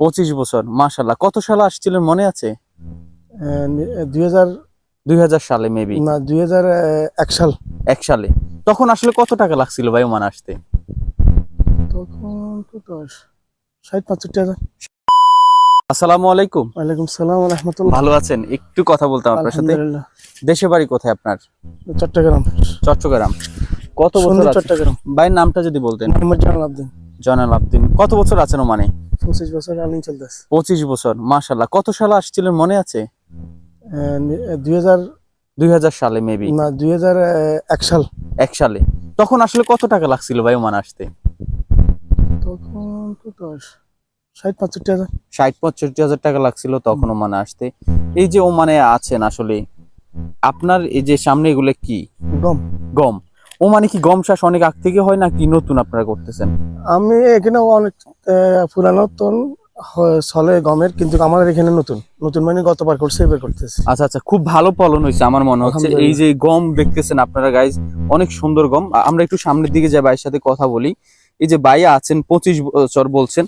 25 বছর, মাশাআল্লাহ। কত সালে আসছিলেন মনে আছে? 2000 2000 সালে মেবি। না 2001 সাল। 1 সালে। তখন আসলে কত টাকা লাগছিল ভাই ওমান আসতে? তখন কত 60-65 হাজার। আসসালামু আলাইকুম। ওয়ালাইকুম সালাম ওয়া রাহমাতুল্লাহ। ভালো আছেন? একটু কথা বলতাম আপনার সাথে। আলহামদুলিল্লাহ। দেশে বাড়ি কোথায় আপনার? চট্টগ্রাম। চট্টগ্রাম। কত বছর সুন্দর আছেন? চট্টগ্রাম। ভাইয়ের নামটা যদি বলতেন। মোহাম্মদ জালাল আব্দিন। জয়নাল আবদিন। কত বছর আছেন ওমানে? 25 বছর রানিং চলতেছে। 25 বছর, মাশাআল্লাহ। কত সালে আসছিলেন মনে আছে? 2000 2000 সালে মেবি। না 2001 সাল। 1 সালে। তখন আসলে কত টাকা লাগছিল ভাই ওমান আসতে? তখন কত 60-65 হাজার। 60-65 হাজার টাকা লাগছিল তখন ওমানে আসতে। এই যে ওমানে আছেন আসলে, আপনার এই যে সামনে এগুলো কি? গম। গম। ওমানে কি গম চাষ অনেক আগ থেকে হয় নাকি নতুন আপনারা করতেছেন? আমি এখানে অনেক পুরানো চলে গমের, কিন্তু আমাদের এখানে নতুন নতুন মানে গতবার করছে এবার করতেছি। আচ্ছা আচ্ছা, খুব ভালো ফলন হয়েছে আমার মনে হচ্ছে। এই যে গম দেখতেছেন আপনারা গাইজ, অনেক সুন্দর গম। আমরা একটু সামনের দিকে যাই, ভাইয়ের সাথে কথা বলি। এই যে ভাই আছেন 25 বছর বলছেন,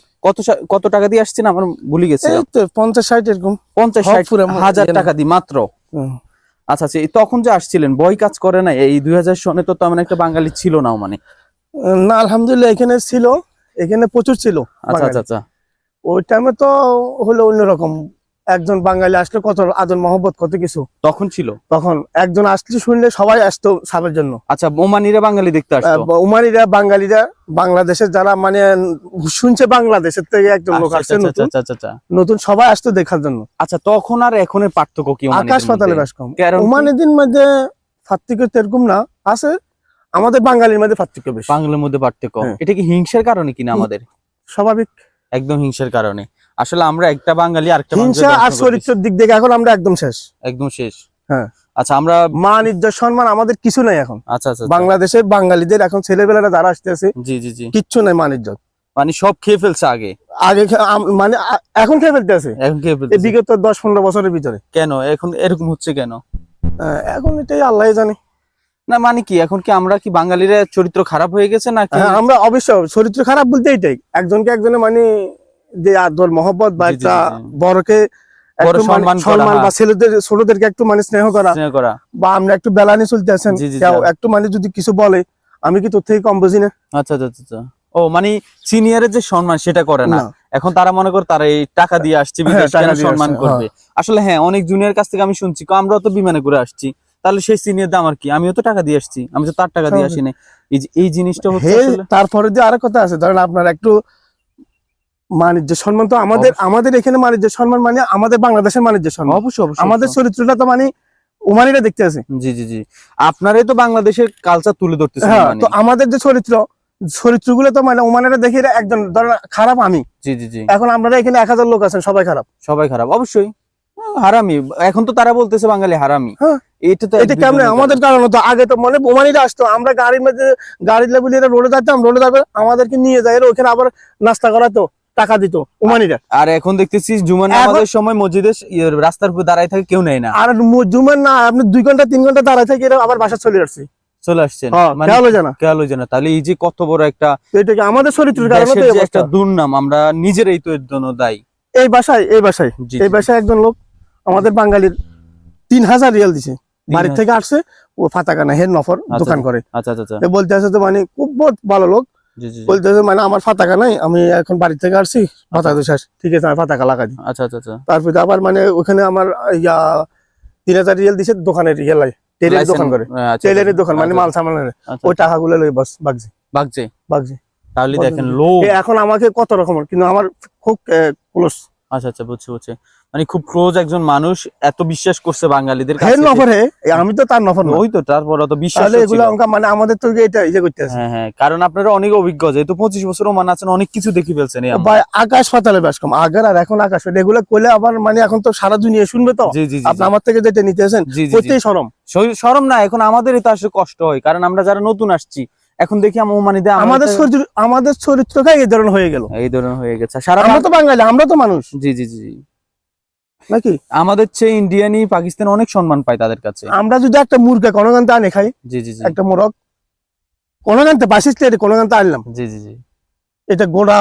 কত টাকা দিয়ে আসছেন আমার ভুলে গেছি। 50-60 এরকম। 50-60 হাজার টাকা দিয়ে মাত্র? আচ্ছা আচ্ছা। তখন যে আসছিলেন বই কাজ করে না এই 2000 সনে তো তেমন একটা বাঙালি ছিল না মানে? না আলহামদুলিল্লাহ এখানে ছিল, এখানে প্রচুর ছিল। আচ্ছা আচ্ছা আচ্ছা। ওই টাইমে তো হলো অন্যরকম। একজন বাঙালি আসলে কত আদর মহব্বত কত কিছু তখন ছিল। তখন একজন আসলে শুনলে সবাই আসতো সাবের জন্য। আচ্ছা, ওমানিরা বাঙালি দেখতে আসতো? ওমানিরা বাঙালিরা বাংলাদেশের যারা মানে শুনছে বাংলাদেশের থেকে একজন লোক আসছে নতুন নতুন, সবাই আসতো দেখার জন্য। আচ্ছা, তখন আর এখনের পার্থক্য কি? আকাশ পাতালে বেশ কম। কারণ ওমানের দিন মধ্যে পার্থক্য এরকম না আছে, আমাদের বাঙালির মধ্যে পার্থক্য বেশি। বাংলার মধ্যে পার্থক্য। এটা কি হিংসার কারণে কিনা আমাদের? স্বাভাবিক, একদম হিংসার কারণে। আসলে আমরা একটা বাঙালি আরেকটা হিংসা আর চরিত্রের দিক থেকে এখন আমরা একদম শেষ। একদম শেষ। হ্যাঁ। আচ্ছা, আমরা মান ইজ্জত সম্মান আমাদের কিছু নাই এখন। আচ্ছা আচ্ছা। বাংলাদেশের বাঙালিদের এখন ছেলেবেলারা যারা আসতেছে, জি জি জি, কিচ্ছু নাই মান ইজ্জত। মানে সব খেয়ে ফেলছে আগে মানে এখন খেয়ে ফেলতে আছে এখন খেয়ে ফেলছে বিগত 10-15 বছরের ভিতরে। কেন এখন এরকম হচ্ছে কেন? এখন এটাই আল্লাহ জানে। না মানে কি, এখন কি আমরা কি বাঙালিরা চরিত্র খারাপ হয়ে গেছে নাকি? আমরা অবশ্য চরিত্র খারাপ বলতে এটাই, একজনকে একজনে মানে যে আদর মহব্বত বা একটা বড়কে সম্মান বা ছোটদেরকে একটু মানে স্নেহ করা বা আমরা একটু বেলানি চলতে আছেন, একটু মানে যদি কিছু বলে আমি কি তোর থেকে কম বুঝি না। আচ্ছা আচ্ছা আচ্ছা। ও মানে সিনিয়রের যে সম্মান সেটা করে না এখন, তারা মনে করে তারা এই টাকা দিয়ে আসছে সম্মান করবে। আসলে হ্যাঁ, অনেক জুনিয়র কাছ থেকে আমি শুনছি আমরাও তো বিমানে করে আসছি, তাহলে সেই সিনিয়র দাম আর কি, আমিও তো টাকা দিয়ে আসছি, আমি তো তার টাকা দিয়ে আসি না। এই জিনিসটা হচ্ছে। তারপরে যে আরো কথা আছে, ধরেন আপনার একটু বাণিজ্য সম্মান তো আমাদের এখানে বাণিজ্য সম্মান মানে আমাদের বাংলাদেশের বাণিজ্য সম্মান অবশ্যই আমাদের চরিত্রটা তো মানে ওমানিরা দেখতে আছে। জি জি জি, আপনারাই তো বাংলাদেশের কালচার তুলে ধরতেছেন। তো আমাদের যে চরিত্রগুলো তো মানে ওমানিরা দেখে একজন ধরেন খারাপ আমি। জি জি জি। এখন আপনারা এখানে 1000 লোক আছেন, সবাই খারাপ? সবাই খারাপ অবশ্যই, হারামি। এখন তো তারা বলতেছে বাঙালি হারামি। এটা কেমনে? আমাদের কারণ তো আগে তো মানে ওমানিরা আসতো, আমরা গাড়ির মধ্যে গাড়ি লেবুলি রোডে যাইতাম, রোডে যাবে আমাদেরকে নিয়ে যায় ওখানে আবার নাস্তা করাতো, টাকা দিত ওমানিরা। আর এখন দেখতেছি জুমার নামাজের সময় মসজিদে রাস্তার উপর দাঁড়ায় থাকে কেউ নেয় না। আর জুমার না আপনি 2 ঘন্টা 3 ঘন্টা দাঁড়ায় থেকে আবার বাসা চলে আসছে, চলে আসছেন। কেউ জানা তাহলে এই যে কত বড় একটা, এটা কি আমাদের চরিত্রের কারণে তো একটা দুর্নাম, আমরা নিজেরাই তো এর জন্য দায়ী। এই বাসায় একজন লোক আমাদের বাঙালির 3000 রিয়াল দিছে, বাড়ি থেকে আসছে, ও ফাতাকানা হের নফর দোকান করে। আচ্ছা আচ্ছা। বলতে আছে তো মানে খুব বহুত ভালো লোক, বলতেছে মানে আমার ফাতাকা নাই, আমি এখন বাড়ি থেকে আসছি, ফাতাকা শেষ, ঠিক আছে আমি ফাতাকা লাগাই দিই। আচ্ছা আচ্ছা। তারপরে আবার মানে ওখানে আমার 3000 রিয়াল দিছে দোকানের রিয়ালাই, টেলারের দোকান করে, টেলারের দোকান মানে মাল সামানের, ওই টাকাগুলো লই বাস বাগছে। তাহলে দেখেন লোক এখন আমাকে কত রকমের, কিন্তু আমার খুব ক্লোজ। আচ্ছা আচ্ছা, বুঝছি। মানে খুব ক্লোজ একজন মানুষ এত বিশ্বাস করছে বাঙালিদের কাছে। আমি তো তার নফর, ওই তো তারপর তো বিশ্বাস এগুলো মানে আমাদের তো এটা করতে আছে। হ্যাঁ, কারণ আপনারা অনেক অভিজ্ঞ, যেহেতু 25 বছরও মান আছেন, অনেক কিছু দেখি ফেলছেন। ভাই আকাশ পাতালে বেশ কম আগের আর এখন আকাশ পাতাল, এগুলো কইলে আবার মানে এখন তো সারা দুনিয়া শুনবে। তো আপনি আমার থেকে যেটা নিতে আছেন প্রত্যেক শরম না, এখন আমাদেরই তো আসলে কষ্ট হয়, কারণ আমরা যারা নতুন আসছি এখন দেখি আমাদের চরিত্রটা এই ধরনের হয়ে গেছে। আমরা তো বাঙালি, আমরা তো মানুষ। জি জি জি, নাকি আমাদের চেয়ে ইন্ডিয়ানি পাকিস্তান অনেক সম্মান পায় তাদের কাছে। আমরা যদি একটা মুরগা কোনগানতে আনে খাই, জি জি জি, একটা মোরগ কোনগানতে বাসিস কোনগানতে আনলাম, জি জি জি, এটা গোড়া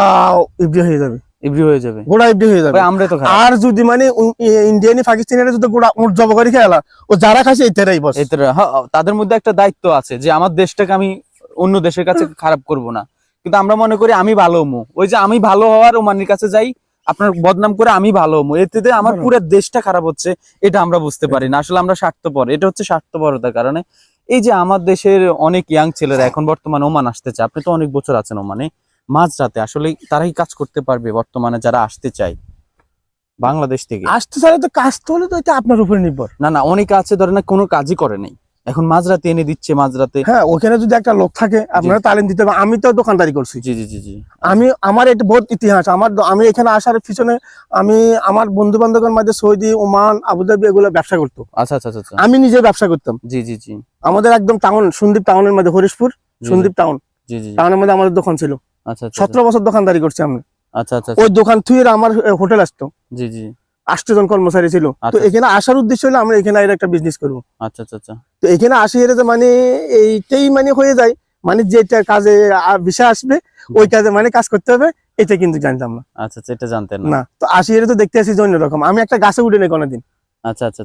ইবরি হয়ে যাবে। এভরি হয়ে যাবে, গোড়া এফডি হয়ে যাবে। ভাই আমরা তো খারাপ। আর যদি মানে ইন্ডিয়ানি পাকিস্তানিরা যদি গোড়া উট জব করে খেলা, ও যারা খাইছে এটারাই বস। তাদের মধ্যে একটা দায়িত্ব আছে যে আমার দেশটাকে আমি অন্য দেশের কাছে খারাপ করব না, কিন্তু আমরা মনে করি আমি ভালো হমু, ওই যে আমি ভালো হওয়ার ওমানের কাছে যাই, আপনার বদনাম করে আমি ভালো হমু, এতে আমার পুরো দেশটা খারাপ হচ্ছে, এটা আমরা বুঝতে পারি না। আসলে আমরা স্বার্থপর, এটা হচ্ছে স্বার্থপরতার কারণে। এই যে আমার দেশের অনেক ইয়াং ছেলেরা এখন বর্তমানে ওমান আসতে চায়, আপনি তো অনেক বছর আছেন ওমানে, মাঝরাতে আসলে তারাই কাজ করতে পারবে বর্তমানে যারা আসতে চায় বাংলাদেশ থেকে? আসতে চাইলে তো কাজ তো হলে তো এটা আপনার উপরে নির্ভর। না না, অনেকে আছে ধরেন না কোনো কাজই করে নাই, এখন মাঝরাতে এনে দিচ্ছে মাঝরাতে। হ্যাঁ, ওখানে যদি একটা লোক থাকে আপনারা তালিম দিতে হবে। আমি তো দোকানদারি করছি। জি জি জি জি। আমার এটা বহুত ইতিহাস। আমি এখানে আসার পিছনে আমার বন্ধু বান্ধবের মাঝে সৌদি, ওমান, আবুধাবি এগুলো ব্যবসা করতো। আচ্ছা আচ্ছা আচ্ছা। আমি নিজে ব্যবসা করতাম। জি জি জি। আমাদের একদম টাউন, সন্দীপ টাউনের মধ্যে, হরিশপুর সন্দীপ টাউন, জি জি। টাউনের মধ্যে আমাদের দোকান ছিল। আচ্ছা আচ্ছা। 17 বছর দোকানদারি করছি আমি। আচ্ছা আচ্ছা। ওই দোকান থুয়ে আমার হোটেল আসতো। জি জি। 8 জন কর্মচারী ছিল। তো এখানে আসার উদ্দেশ্য হলো আমরা এখানে একটা বিজনেস করবো। আচ্ছা আচ্ছা আচ্ছা। তো এখানে আসি এর যে মানে এইটাই মানে হয়ে যায়, মানে যেটা কাজে বিষয় আসবে ওই কাজে মানে কাজ করতে হবে, এটা কিন্তু জানতাম না। আচ্ছা আচ্ছা, এটা জানতেন না। তো আসি এর তো দেখতে আসি যে অন্যরকম। আমি একটা গাছে উঠে নেই কোনোদিন। আচ্ছা আচ্ছা।